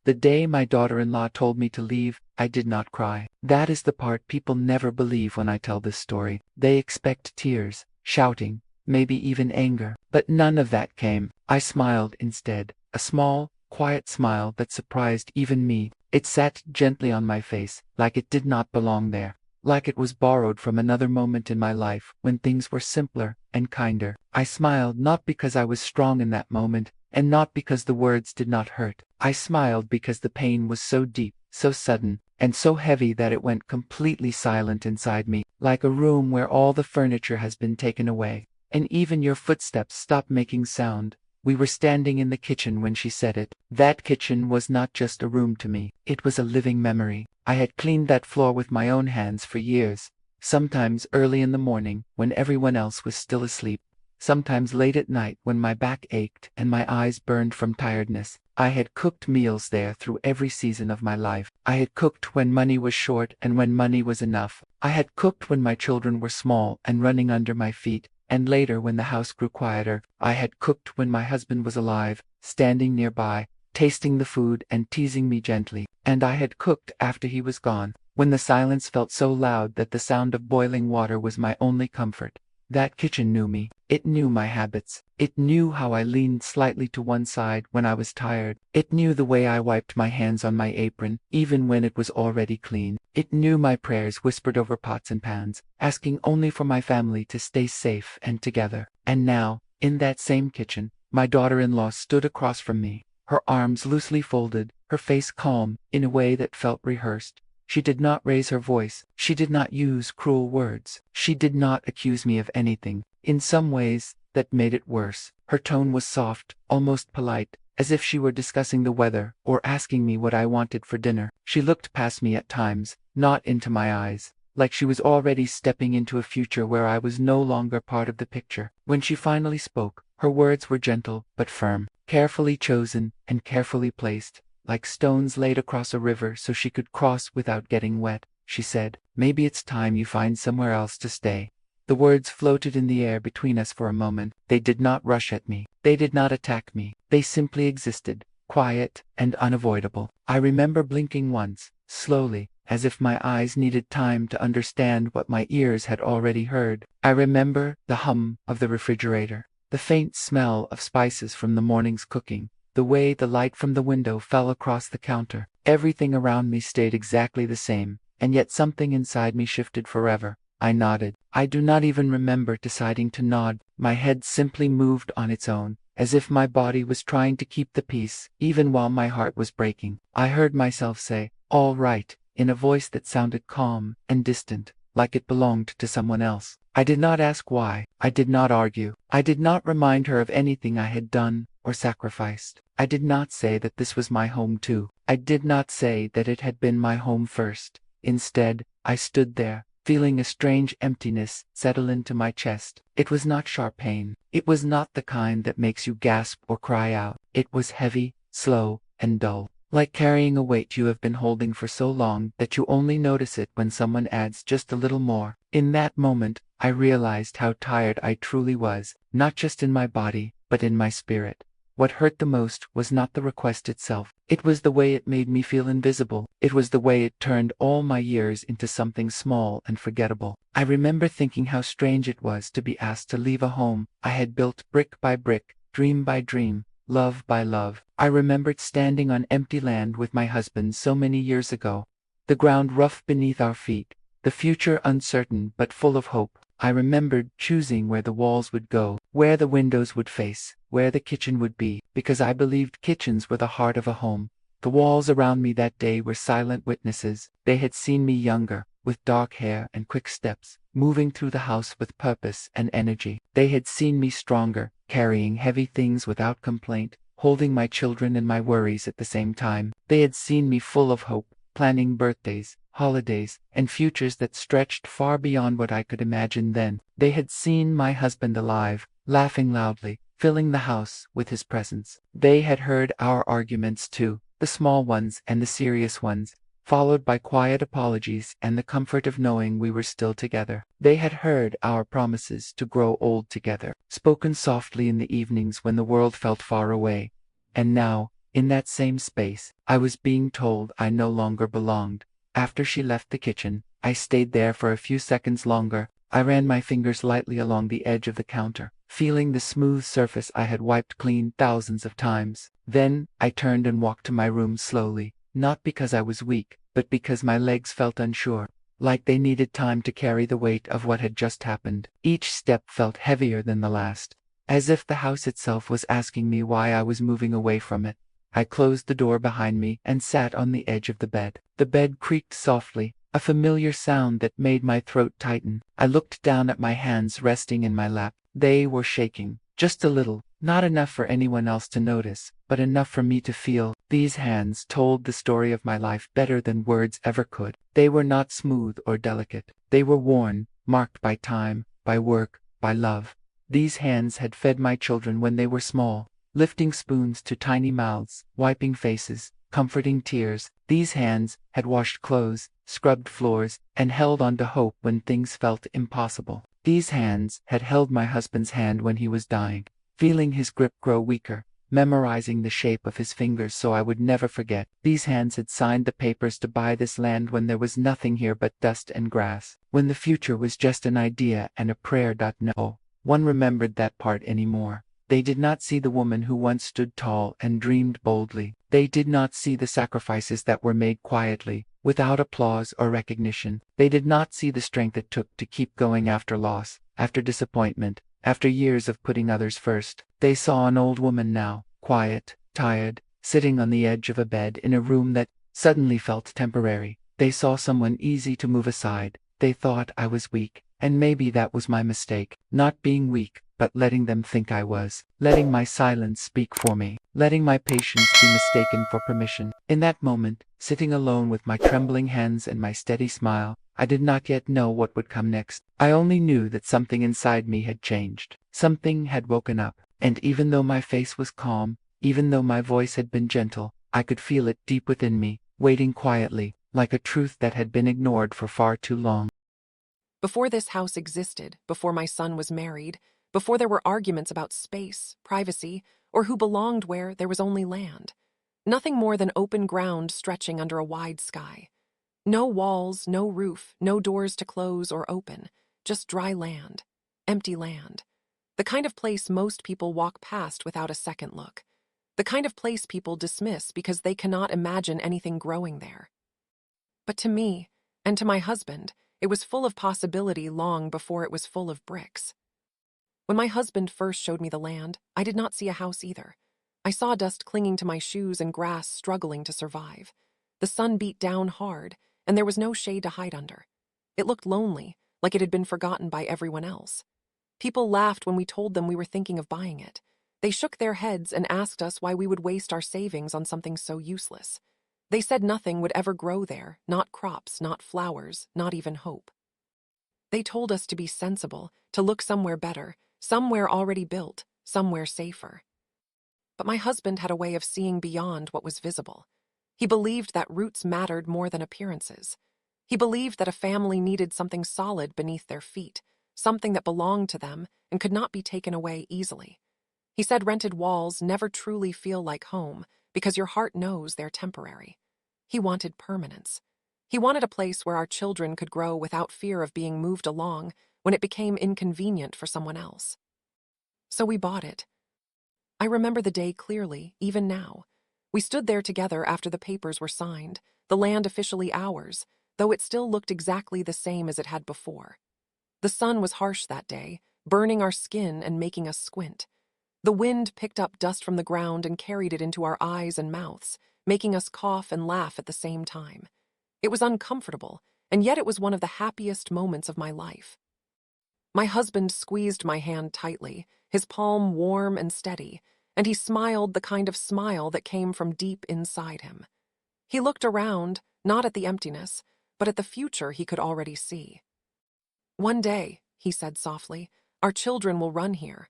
The day my daughter-in-law told me to leave, I did not cry. That is the part people never believe when I tell this story. They expect tears, shouting, maybe even anger. But none of that came. I smiled instead, a small, quiet smile that surprised even me. It sat gently on my face, like it did not belong there, like it was borrowed from another moment in my life when things were simpler and kinder. I smiled not because I was strong in that moment, and not because the words did not hurt. I smiled because the pain was so deep, so sudden, and so heavy that it went completely silent inside me, like a room where all the furniture has been taken away, and even your footsteps stop making sound. We were standing in the kitchen when she said it. That kitchen was not just a room to me, it was a living memory. I had cleaned that floor with my own hands for years, sometimes early in the morning when everyone else was still asleep, sometimes late at night when my back ached and my eyes burned from tiredness. I had cooked meals there through every season of my life. I had cooked when money was short and when money was enough. I had cooked when my children were small and running under my feet, and later when the house grew quieter. I had cooked when my husband was alive, standing nearby, tasting the food and teasing me gently. And I had cooked after he was gone, when the silence felt so loud that the sound of boiling water was my only comfort. That kitchen knew me. It knew my habits. It knew how I leaned slightly to one side when I was tired. It knew the way I wiped my hands on my apron, even when it was already clean. It knew my prayers whispered over pots and pans, asking only for my family to stay safe and together. And now, in that same kitchen, my daughter-in-law stood across from me, her arms loosely folded, her face calm in a way that felt rehearsed. She did not raise her voice. She did not use cruel words. She did not accuse me of anything. In some ways, that made it worse. Her tone was soft, almost polite, as if she were discussing the weather or asking me what I wanted for dinner. She looked past me at times, not into my eyes, like she was already stepping into a future where I was no longer part of the picture. When she finally spoke, her words were gentle but firm, carefully chosen and carefully placed, like stones laid across a river so she could cross without getting wet. She said, "Maybe it's time you find somewhere else to stay." The words floated in the air between us for a moment. They did not rush at me. They did not attack me. They simply existed, quiet and unavoidable. I remember blinking once, slowly, as if my eyes needed time to understand what my ears had already heard. I remember the hum of the refrigerator, the faint smell of spices from the morning's cooking, the way the light from the window fell across the counter. Everything around me stayed exactly the same, and yet something inside me shifted forever. I nodded. I do not even remember deciding to nod. My head simply moved on its own, as if my body was trying to keep the peace, even while my heart was breaking. I heard myself say, "All right," in a voice that sounded calm and distant, like it belonged to someone else. I did not ask why. I did not argue. I did not remind her of anything I had done or sacrificed. I did not say that this was my home too. I did not say that it had been my home first. Instead, I stood there, feeling a strange emptiness settle into my chest. It was not sharp pain. It was not the kind that makes you gasp or cry out. It was heavy, slow, and dull, like carrying a weight you have been holding for so long that you only notice it when someone adds just a little more. In that moment, I realized how tired I truly was, not just in my body, but in my spirit. What hurt the most was not the request itself. It was the way it made me feel invisible. It was the way it turned all my years into something small and forgettable. I remember thinking how strange it was to be asked to leave a home I had built brick by brick, dream by dream, love by love. I remembered standing on empty land with my husband so many years ago, the ground rough beneath our feet, the future uncertain but full of hope. I remembered choosing where the walls would go, where the windows would face, where the kitchen would be, because I believed kitchens were the heart of a home. The walls around me that day were silent witnesses. They had seen me younger, with dark hair and quick steps, moving through the house with purpose and energy. They had seen me stronger, carrying heavy things without complaint, holding my children and my worries at the same time. They had seen me full of hope, planning birthdays, holidays, and futures that stretched far beyond what I could imagine then. They had seen my husband alive, laughing loudly, filling the house with his presence. They had heard our arguments too, the small ones and the serious ones, followed by quiet apologies and the comfort of knowing we were still together. They had heard our promises to grow old together, spoken softly in the evenings when the world felt far away. And now, In that same space, I was being told I no longer belonged. After she left the kitchen, I stayed there for a few seconds longer. I ran my fingers lightly along the edge of the counter, feeling the smooth surface I had wiped clean thousands of times. Then, I turned and walked to my room slowly, not because I was weak, but because my legs felt unsure, like they needed time to carry the weight of what had just happened. Each step felt heavier than the last, as if the house itself was asking me why I was moving away from it. I closed the door behind me and sat on the edge of the bed. The bed creaked softly, a familiar sound that made my throat tighten. I looked down at my hands resting in my lap. They were shaking, just a little, not enough for anyone else to notice, but enough for me to feel. These hands told the story of my life better than words ever could. They were not smooth or delicate. They were worn, marked by time, by work, by love. These hands had fed my children when they were small, lifting spoons to tiny mouths, wiping faces, comforting tears. These hands had washed clothes, scrubbed floors, and held on to hope when things felt impossible. These hands had held my husband's hand when he was dying, feeling his grip grow weaker, memorizing the shape of his fingers so I would never forget. These hands had signed the papers to buy this land when there was nothing here but dust and grass, when the future was just an idea and a prayer. No one remembered that part anymore. They did not see the woman who once stood tall and dreamed boldly. They did not see the sacrifices that were made quietly, without applause or recognition. They did not see the strength it took to keep going after loss, after disappointment, after years of putting others first. They saw an old woman now, quiet, tired, sitting on the edge of a bed in a room that suddenly felt temporary. They saw someone easy to move aside. They thought I was weak, and maybe that was my mistake, not being weak, but letting them think I was, letting my silence speak for me, letting my patience be mistaken for permission. In that moment, sitting alone with my trembling hands and my steady smile, I did not yet know what would come next. I only knew that something inside me had changed. Something had woken up, and even though my face was calm, even though my voice had been gentle, I could feel it deep within me, waiting quietly, like a truth that had been ignored for far too long. Before this house existed, before my son was married, before there were arguments about space, privacy, or who belonged where, there was only land. Nothing more than open ground stretching under a wide sky. No walls, no roof, no doors to close or open, just dry land, empty land. The kind of place most people walk past without a second look. The kind of place people dismiss because they cannot imagine anything growing there. But to me, and to my husband, it was full of possibility long before it was full of bricks. When my husband first showed me the land, I did not see a house either. I saw dust clinging to my shoes and grass struggling to survive. The sun beat down hard, and there was no shade to hide under. It looked lonely, like it had been forgotten by everyone else. People laughed when we told them we were thinking of buying it. They shook their heads and asked us why we would waste our savings on something so useless. They said nothing would ever grow there, not crops, not flowers, not even hope. They told us to be sensible, to look somewhere better, somewhere already built, somewhere safer. But my husband had a way of seeing beyond what was visible. He believed that roots mattered more than appearances. He believed that a family needed something solid beneath their feet, something that belonged to them and could not be taken away easily. He said rented walls never truly feel like home because your heart knows they're temporary. He wanted permanence. He wanted a place where our children could grow without fear of being moved along when it became inconvenient for someone else. So we bought it. I remember the day clearly, even now. We stood there together after the papers were signed, the land officially ours, though it still looked exactly the same as it had before. The sun was harsh that day, burning our skin and making us squint. The wind picked up dust from the ground and carried it into our eyes and mouths, making us cough and laugh at the same time. It was uncomfortable, and yet it was one of the happiest moments of my life. My husband squeezed my hand tightly, his palm warm and steady, and he smiled the kind of smile that came from deep inside him. He looked around, not at the emptiness, but at the future he could already see. "One day," he said softly, "our children will run here."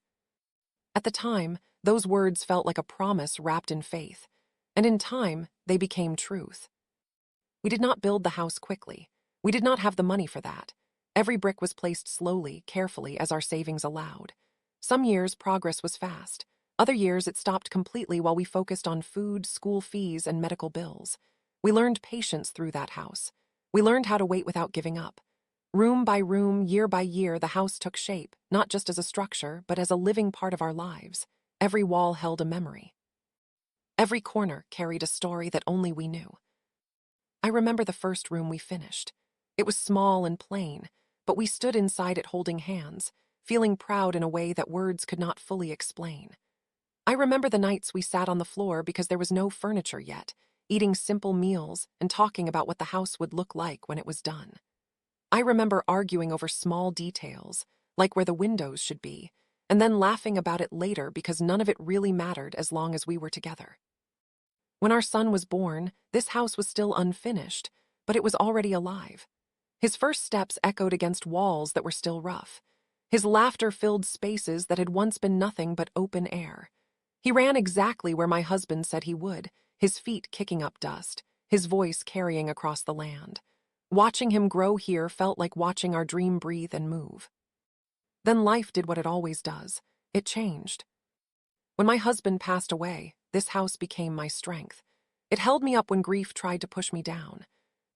At the time, those words felt like a promise wrapped in faith, and in time, they became truth. We did not build the house quickly. We did not have the money for that. Every brick was placed slowly, carefully, as our savings allowed. Some years, progress was fast. Other years, it stopped completely while we focused on food, school fees, and medical bills. We learned patience through that house. We learned how to wait without giving up. Room by room, year by year, the house took shape, not just as a structure, but as a living part of our lives. Every wall held a memory. Every corner carried a story that only we knew. I remember the first room we finished. It was small and plain, but we stood inside it holding hands, feeling proud in a way that words could not fully explain. I remember the nights we sat on the floor because there was no furniture yet, eating simple meals and talking about what the house would look like when it was done. I remember arguing over small details, like where the windows should be, and then laughing about it later because none of it really mattered as long as we were together. When our son was born, this house was still unfinished, but it was already alive. His first steps echoed against walls that were still rough. His laughter filled spaces that had once been nothing but open air. He ran exactly where my husband said he would, his feet kicking up dust, his voice carrying across the land. Watching him grow here felt like watching our dream breathe and move. Then life did what it always does. It changed. When my husband passed away, this house became my strength. It held me up when grief tried to push me down.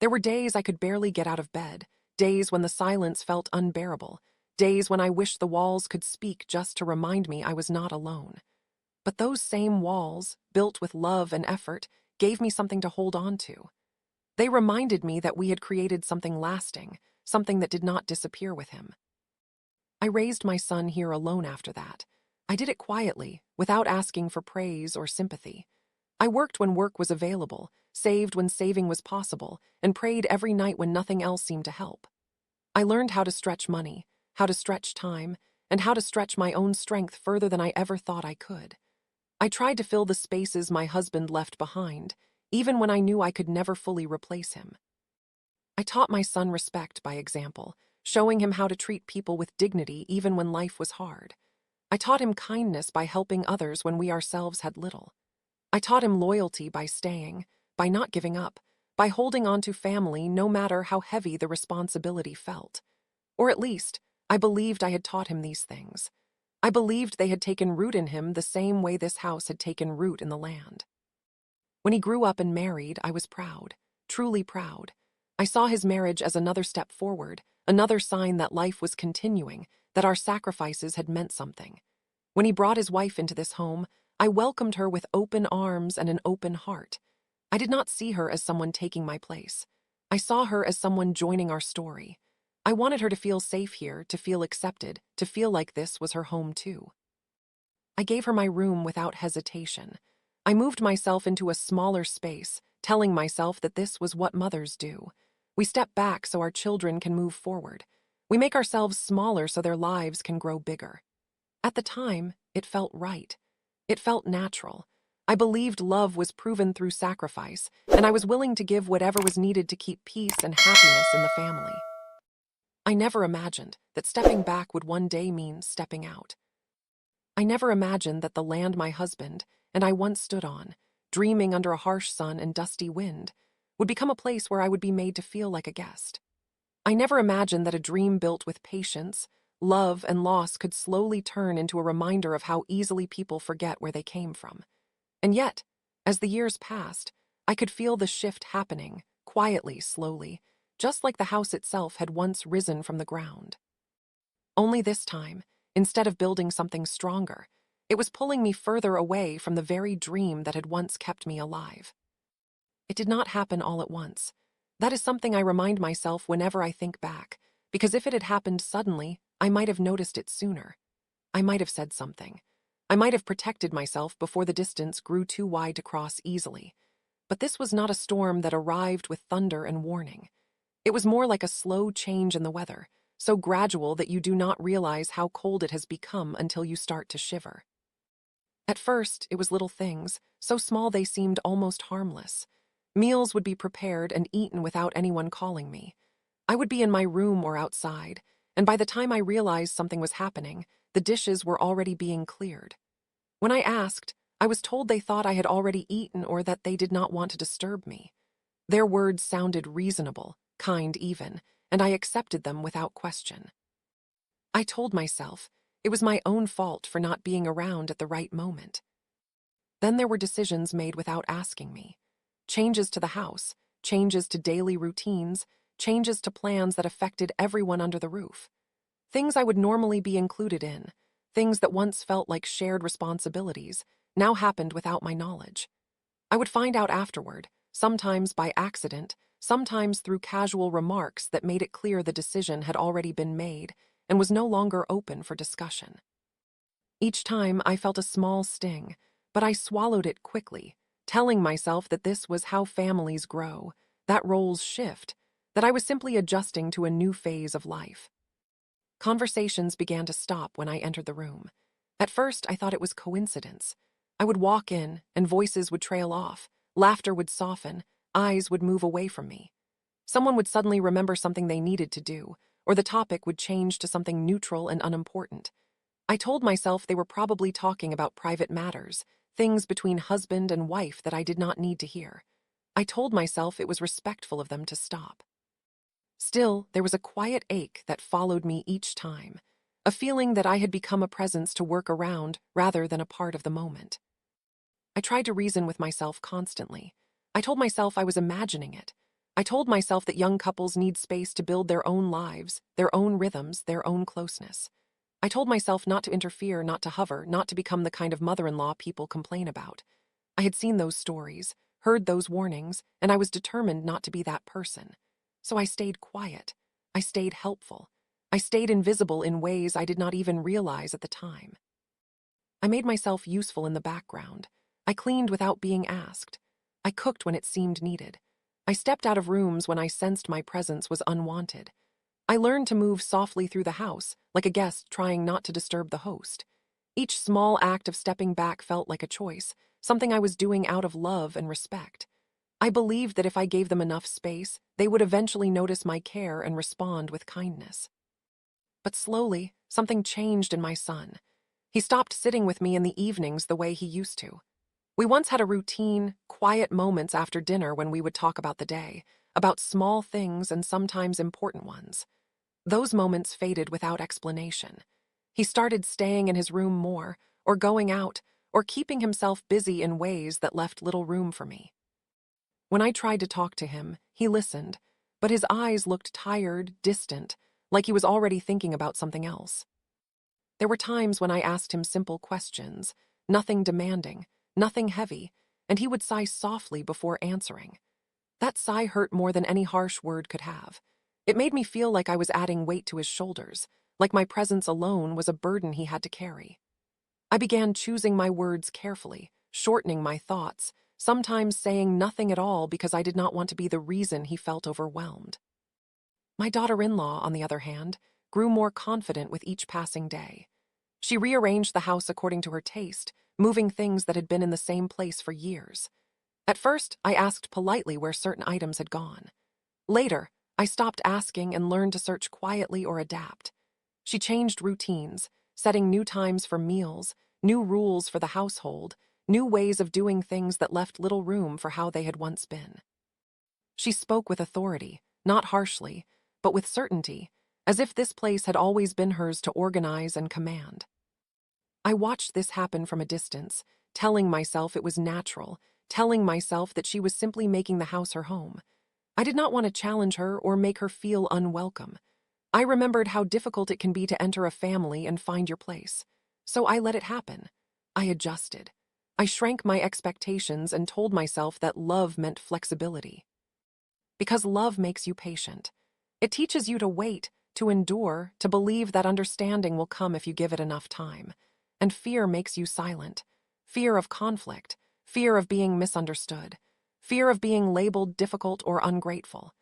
There were days I could barely get out of bed, days when the silence felt unbearable, days when I wished the walls could speak just to remind me I was not alone. But those same walls, built with love and effort, gave me something to hold on to. They reminded me that we had created something lasting, something that did not disappear with him. I raised my son here alone after that. I did it quietly, without asking for praise or sympathy. I worked when work was available, saved when saving was possible, and prayed every night when nothing else seemed to help. I learned how to stretch money, how to stretch time, and how to stretch my own strength further than I ever thought I could. I tried to fill the spaces my husband left behind, even when I knew I could never fully replace him. I taught my son respect by example, showing him how to treat people with dignity even when life was hard. I taught him kindness by helping others when we ourselves had little. I taught him loyalty by staying, by not giving up, by holding on to family no matter how heavy the responsibility felt. Or at least, I believed I had taught him these things. I believed they had taken root in him the same way this house had taken root in the land. When he grew up and married, I was proud, truly proud. I saw his marriage as another step forward, another sign that life was continuing, that our sacrifices had meant something. When he brought his wife into this home, I welcomed her with open arms and an open heart. I did not see her as someone taking my place. I saw her as someone joining our story. I wanted her to feel safe here, to feel accepted, to feel like this was her home too. I gave her my room without hesitation. I moved myself into a smaller space, telling myself that this was what mothers do. We step back so our children can move forward. We make ourselves smaller so their lives can grow bigger. At the time, it felt right. It felt natural. I believed love was proven through sacrifice, and I was willing to give whatever was needed to keep peace and happiness in the family. I never imagined that stepping back would one day mean stepping out. I never imagined that the land my husband and I once stood on, dreaming under a harsh sun and dusty wind, would become a place where I would be made to feel like a guest. I never imagined that a dream built with patience, love, and loss could slowly turn into a reminder of how easily people forget where they came from. And yet, as the years passed, I could feel the shift happening, quietly, slowly, just like the house itself had once risen from the ground. Only this time, instead of building something stronger, it was pulling me further away from the very dream that had once kept me alive. It did not happen all at once. That is something I remind myself whenever I think back, because if it had happened suddenly, I might have noticed it sooner. I might have said something. I might have protected myself before the distance grew too wide to cross easily. But this was not a storm that arrived with thunder and warning. It was more like a slow change in the weather, so gradual that you do not realize how cold it has become until you start to shiver. At first, it was little things, so small they seemed almost harmless. Meals would be prepared and eaten without anyone calling me. I would be in my room or outside, and by the time I realized something was happening, the dishes were already being cleared. When I asked, I was told they thought I had already eaten or that they did not want to disturb me. Their words sounded reasonable, kind even, and I accepted them without question. I told myself, It was my own fault for not being around at the right moment. Then there were decisions made without asking me. Changes to the house, changes to daily routines, changes to plans that affected everyone under the roof. Things I would normally be included in, things that once felt like shared responsibilities, now happened without my knowledge. I would find out afterward, sometimes by accident, sometimes through casual remarks that made it clear the decision had already been made and was no longer open for discussion. Each time I felt a small sting, but I swallowed it quickly, telling myself that this was how families grow, that roles shift, that I was simply adjusting to a new phase of life. Conversations began to stop when I entered the room. At first, I thought it was coincidence. I would walk in, and voices would trail off, laughter would soften, eyes would move away from me. Someone would suddenly remember something they needed to do, or the topic would change to something neutral and unimportant. I told myself they were probably talking about private matters, things between husband and wife that I did not need to hear. I told myself it was respectful of them to stop. Still, there was a quiet ache that followed me each time, a feeling that I had become a presence to work around rather than a part of the moment. I tried to reason with myself constantly. I told myself I was imagining it. I told myself that young couples need space to build their own lives, their own rhythms, their own closeness. I told myself not to interfere, not to hover, not to become the kind of mother-in-law people complain about. I had seen those stories, heard those warnings, and I was determined not to be that person. So I stayed quiet. I stayed helpful. I stayed invisible in ways I did not even realize at the time. I made myself useful in the background. I cleaned without being asked. I cooked when it seemed needed. I stepped out of rooms when I sensed my presence was unwanted. I learned to move softly through the house, like a guest trying not to disturb the host. Each small act of stepping back felt like a choice, something I was doing out of love and respect. I believed that if I gave them enough space, they would eventually notice my care and respond with kindness. But slowly, something changed in my son. He stopped sitting with me in the evenings the way he used to. We once had a routine, quiet moments after dinner when we would talk about the day, about small things and sometimes important ones. Those moments faded without explanation. He started staying in his room more, or going out, or keeping himself busy in ways that left little room for me. When I tried to talk to him, he listened, but his eyes looked tired, distant, like he was already thinking about something else. There were times when I asked him simple questions, nothing demanding, nothing heavy, and he would sigh softly before answering. That sigh hurt more than any harsh word could have. It made me feel like I was adding weight to his shoulders, like my presence alone was a burden he had to carry. I began choosing my words carefully, shortening my thoughts, sometimes saying nothing at all because I did not want to be the reason he felt overwhelmed. My daughter-in-law, on the other hand, grew more confident with each passing day. She rearranged the house according to her taste, moving things that had been in the same place for years. At first, I asked politely where certain items had gone. Later, I stopped asking and learned to search quietly or adapt. She changed routines, setting new times for meals, new rules for the household, new ways of doing things that left little room for how they had once been. She spoke with authority, not harshly, but with certainty, as if this place had always been hers to organize and command. I watched this happen from a distance, telling myself it was natural, telling myself that she was simply making the house her home. I did not want to challenge her or make her feel unwelcome. I remembered how difficult it can be to enter a family and find your place. So I let it happen. I adjusted. I shrank my expectations and told myself that love meant flexibility. Because love makes you patient. It teaches you to wait, to endure, to believe that understanding will come if you give it enough time. And fear makes you silent. Fear of conflict, fear of being misunderstood, fear of being labeled difficult or ungrateful,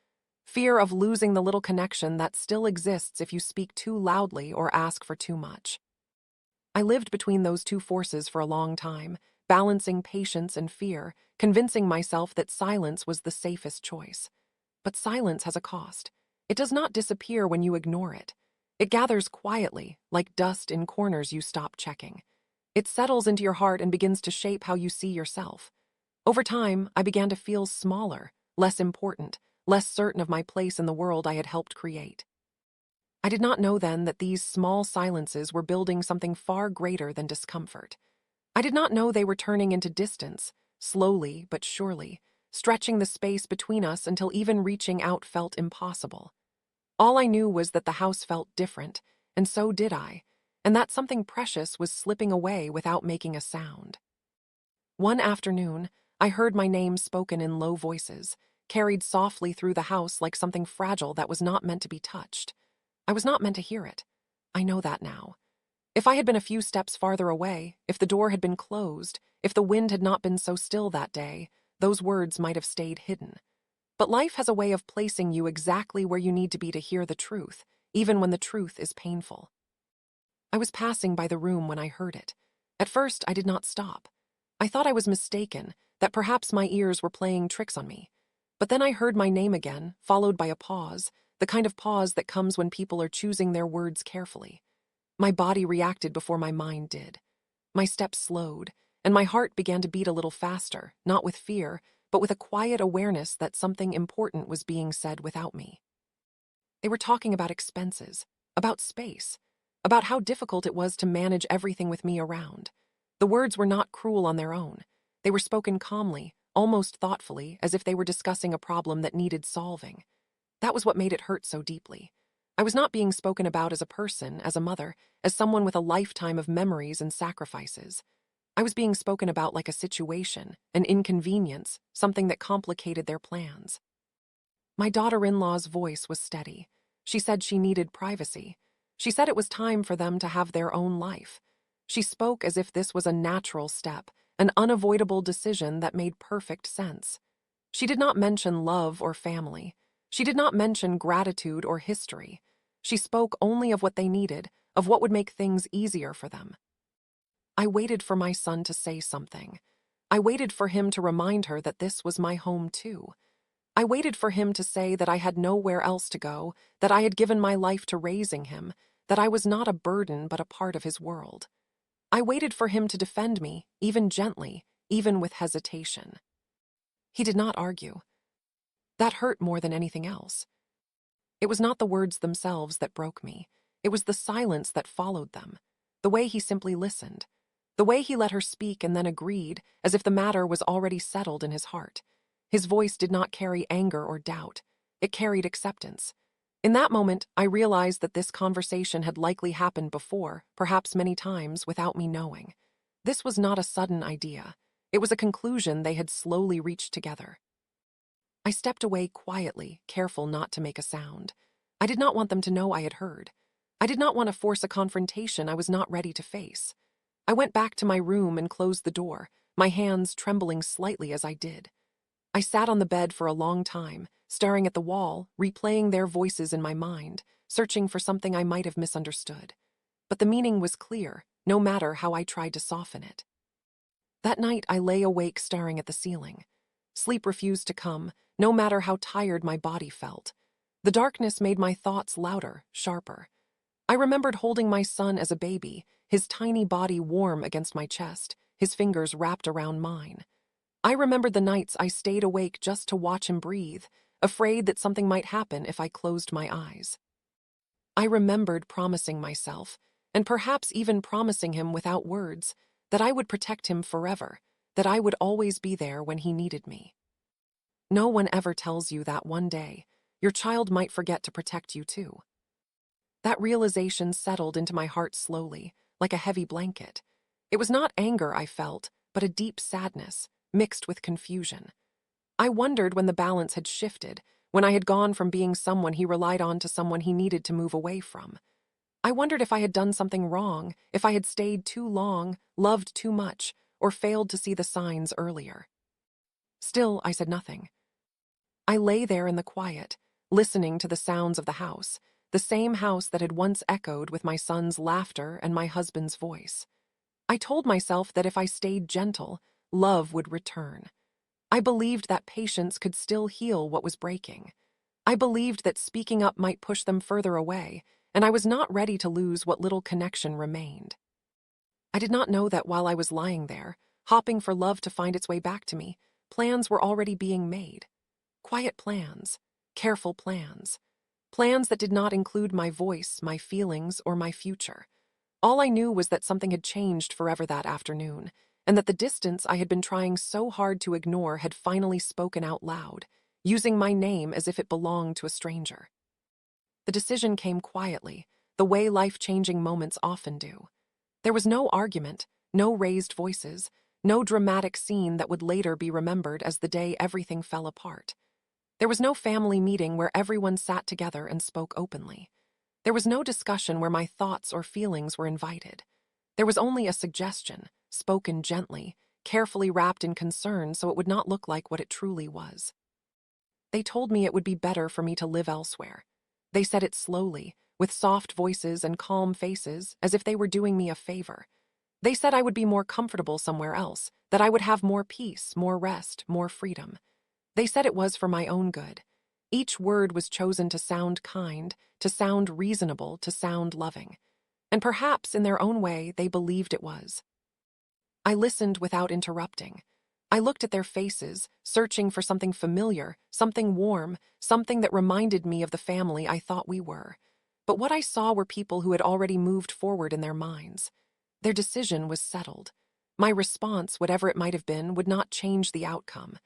fear of losing the little connection that still exists if you speak too loudly or ask for too much. I lived between those two forces for a long time, balancing patience and fear, convincing myself that silence was the safest choice. But silence has a cost. It does not disappear when you ignore it. It gathers quietly, like dust in corners you stop checking. It settles into your heart and begins to shape how you see yourself. Over time, I began to feel smaller, less important, less certain of my place in the world I had helped create. I did not know then that these small silences were building something far greater than discomfort. I did not know they were turning into distance, slowly but surely, stretching the space between us until even reaching out felt impossible. All I knew was that the house felt different, and so did I, and that something precious was slipping away without making a sound. One afternoon, I heard my name spoken in low voices, carried softly through the house like something fragile that was not meant to be touched. I was not meant to hear it. I know that now. If I had been a few steps farther away, if the door had been closed, if the wind had not been so still that day, those words might have stayed hidden. But life has a way of placing you exactly where you need to be to hear the truth, even when the truth is painful. I was passing by the room when I heard it. At first, I did not stop. I thought I was mistaken, that perhaps my ears were playing tricks on me. But then I heard my name again, followed by a pause, the kind of pause that comes when people are choosing their words carefully. My body reacted before my mind did. My steps slowed, and my heart began to beat a little faster, not with fear, but with a quiet awareness that something important was being said without me. They were talking about expenses, about space, about how difficult it was to manage everything with me around. The words were not cruel on their own. They were spoken calmly, almost thoughtfully, as if they were discussing a problem that needed solving. That was what made it hurt so deeply. I was not being spoken about as a person, as a mother, as someone with a lifetime of memories and sacrifices. I was being spoken about like a situation, an inconvenience, something that complicated their plans. My daughter-in-law's voice was steady. She said she needed privacy. She said it was time for them to have their own life. She spoke as if this was a natural step, an unavoidable decision that made perfect sense. She did not mention love or family. She did not mention gratitude or history. She spoke only of what they needed, of what would make things easier for them. I waited for my son to say something. I waited for him to remind her that this was my home too. I waited for him to say that I had nowhere else to go, that I had given my life to raising him, that I was not a burden but a part of his world. I waited for him to defend me, even gently, even with hesitation. He did not argue. That hurt more than anything else. It was not the words themselves that broke me. It was the silence that followed them. The way he simply listened. The way he let her speak and then agreed, as if the matter was already settled in his heart. His voice did not carry anger or doubt. It carried acceptance. In that moment, I realized that this conversation had likely happened before, perhaps many times, without me knowing. This was not a sudden idea. It was a conclusion they had slowly reached together. I stepped away quietly, careful not to make a sound. I did not want them to know I had heard. I did not want to force a confrontation I was not ready to face. I went back to my room and closed the door, my hands trembling slightly as I did. I sat on the bed for a long time, staring at the wall, replaying their voices in my mind, searching for something I might have misunderstood. But the meaning was clear, no matter how I tried to soften it. That night I lay awake staring at the ceiling. Sleep refused to come, no matter how tired my body felt. The darkness made my thoughts louder, sharper. I remembered holding my son as a baby, his tiny body warm against my chest, his fingers wrapped around mine. I remembered the nights I stayed awake just to watch him breathe, afraid that something might happen if I closed my eyes. I remembered promising myself, and perhaps even promising him without words, that I would protect him forever, that I would always be there when he needed me. No one ever tells you that one day, your child might forget to protect you too. That realization settled into my heart slowly, like a heavy blanket. It was not anger I felt, but a deep sadness, mixed with confusion. I wondered when the balance had shifted, when I had gone from being someone he relied on to someone he needed to move away from. I wondered if I had done something wrong, if I had stayed too long, loved too much, or failed to see the signs earlier. Still, I said nothing. I lay there in the quiet, listening to the sounds of the house, the same house that had once echoed with my son's laughter and my husband's voice. I told myself that if I stayed gentle, love would return. I believed that patience could still heal what was breaking. I believed that speaking up might push them further away, and I was not ready to lose what little connection remained. I did not know that while I was lying there, hopping for love to find its way back to me, plans were already being made. Quiet plans, careful plans. Plans that did not include my voice, my feelings, or my future. All I knew was that something had changed forever that afternoon, and that the distance I had been trying so hard to ignore had finally spoken out loud, using my name as if it belonged to a stranger. The decision came quietly, the way life-changing moments often do. There was no argument, no raised voices, no dramatic scene that would later be remembered as the day everything fell apart. There was no family meeting where everyone sat together and spoke openly. There was no discussion where my thoughts or feelings were invited. There was only a suggestion, spoken gently, carefully wrapped in concern so it would not look like what it truly was. They told me it would be better for me to live elsewhere. They said it slowly, with soft voices and calm faces, as if they were doing me a favor. They said I would be more comfortable somewhere else, that I would have more peace, more rest, more freedom. They said it was for my own good. Each word was chosen to sound kind, to sound reasonable, to sound loving. And perhaps, in their own way, they believed it was. I listened without interrupting. I looked at their faces, searching for something familiar, something warm, something that reminded me of the family I thought we were. But what I saw were people who had already moved forward in their minds. Their decision was settled. My response, whatever it might have been, would not change the outcome.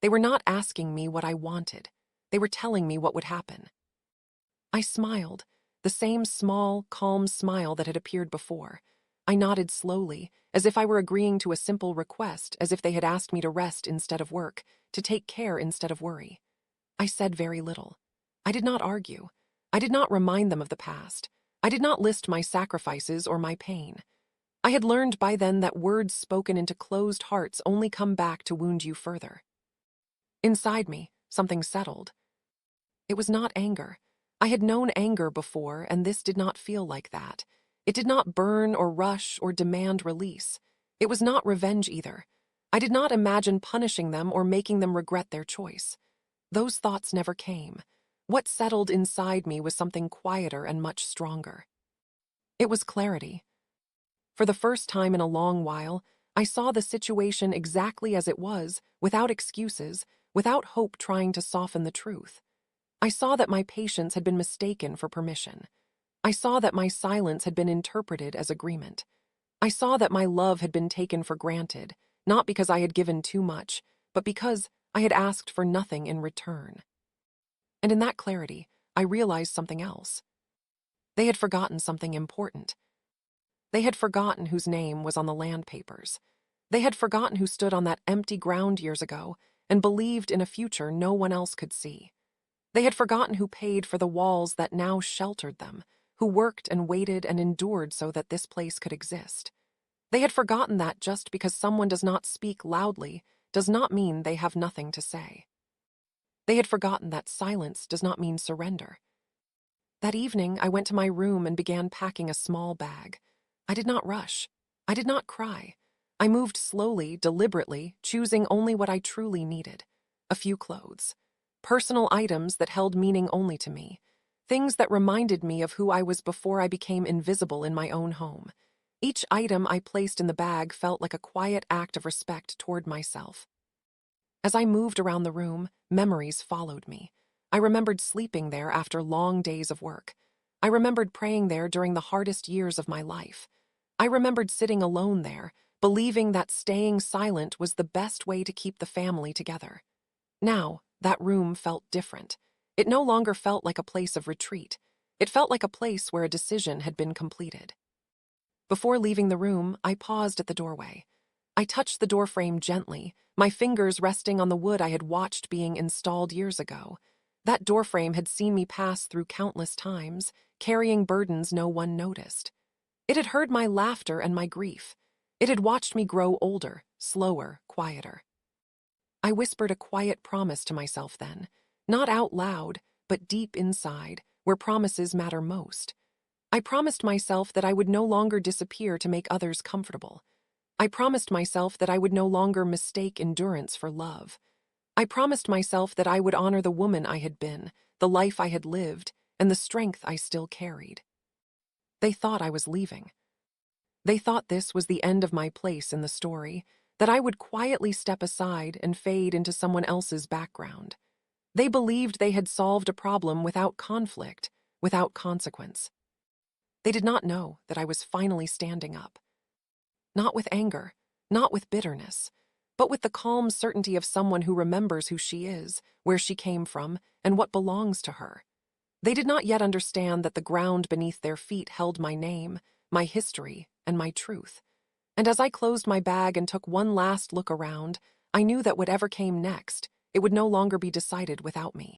They were not asking me what I wanted. They were telling me what would happen. I smiled, the same small, calm smile that had appeared before. I nodded slowly, as if I were agreeing to a simple request, as if they had asked me to rest instead of work, to take care instead of worry. I said very little. I did not argue. I did not remind them of the past. I did not list my sacrifices or my pain. I had learned by then that words spoken into closed hearts only come back to wound you further. Inside me, something settled. It was not anger. I had known anger before, and this did not feel like that. It did not burn or rush or demand release. It was not revenge either. I did not imagine punishing them or making them regret their choice. Those thoughts never came. What settled inside me was something quieter and much stronger. It was clarity. For the first time in a long while, I saw the situation exactly as it was, without excuses, without hope trying to soften the truth. I saw that my patience had been mistaken for permission. I saw that my silence had been interpreted as agreement. I saw that my love had been taken for granted, not because I had given too much, but because I had asked for nothing in return. And in that clarity, I realized something else. They had forgotten something important. They had forgotten whose name was on the land papers. They had forgotten who stood on that empty ground years ago and believed in a future no one else could see. They had forgotten who paid for the walls that now sheltered them, who worked and waited and endured so that this place could exist. They had forgotten that just because someone does not speak loudly does not mean they have nothing to say. They had forgotten that silence does not mean surrender. That evening, I went to my room and began packing a small bag. I did not rush. I did not cry. I moved slowly, deliberately, choosing only what I truly needed. A few clothes. Personal items that held meaning only to me. Things that reminded me of who I was before I became invisible in my own home. Each item I placed in the bag felt like a quiet act of respect toward myself. As I moved around the room, memories followed me. I remembered sleeping there after long days of work. I remembered praying there during the hardest years of my life. I remembered sitting alone there, believing that staying silent was the best way to keep the family together. Now, that room felt different. It no longer felt like a place of retreat. It felt like a place where a decision had been completed. Before leaving the room, I paused at the doorway. I touched the doorframe gently, my fingers resting on the wood I had watched being installed years ago. That doorframe had seen me pass through countless times, carrying burdens no one noticed. It had heard my laughter and my grief. It had watched me grow older, slower, quieter. I whispered a quiet promise to myself then, not out loud, but deep inside, where promises matter most. I promised myself that I would no longer disappear to make others comfortable. I promised myself that I would no longer mistake endurance for love. I promised myself that I would honor the woman I had been, the life I had lived, and the strength I still carried. They thought I was leaving. They thought this was the end of my place in the story, that I would quietly step aside and fade into someone else's background. They believed they had solved a problem without conflict, without consequence. They did not know that I was finally standing up. Not with anger, not with bitterness, but with the calm certainty of someone who remembers who she is, where she came from, and what belongs to her. They did not yet understand that the ground beneath their feet held my name, my history, and my truth. And as I closed my bag and took one last look around, I knew that whatever came next, it would no longer be decided without me.